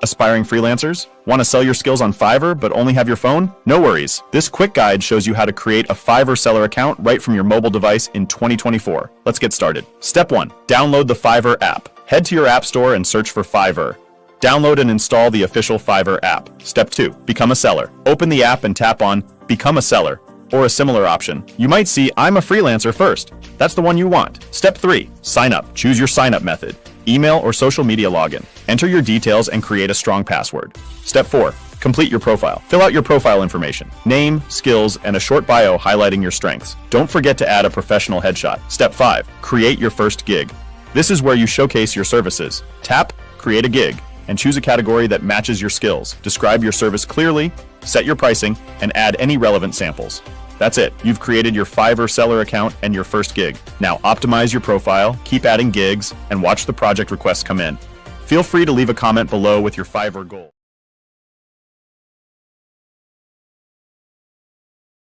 Aspiring freelancers? Want to sell your skills on Fiverr but only have your phone? No worries. This quick guide shows you how to create a Fiverr seller account right from your mobile device in 2024. Let's get started. Step 1. Download the Fiverr app. Head to your app store and search for Fiverr. Download and install the official Fiverr app. Step 2. Become a seller. Open the app and tap on Become a Seller or a similar option. You might see I'm a freelancer first. That's the one you want. Step 3. Sign up. Choose your sign up method. Email or social media login. Enter your details and create a strong password. Step 4. Complete your profile. Fill out your profile information. Name, skills, and a short bio highlighting your strengths. Don't forget to add a professional headshot. Step 5. Create your first gig. This is where you showcase your services. Tap Create a Gig and choose a category that matches your skills. Describe your service clearly, set your pricing, and add any relevant samples. That's it. You've created your Fiverr seller account and your first gig. Now optimize your profile, keep adding gigs, and watch the project requests come in. Feel free to leave a comment below with your Fiverr goal.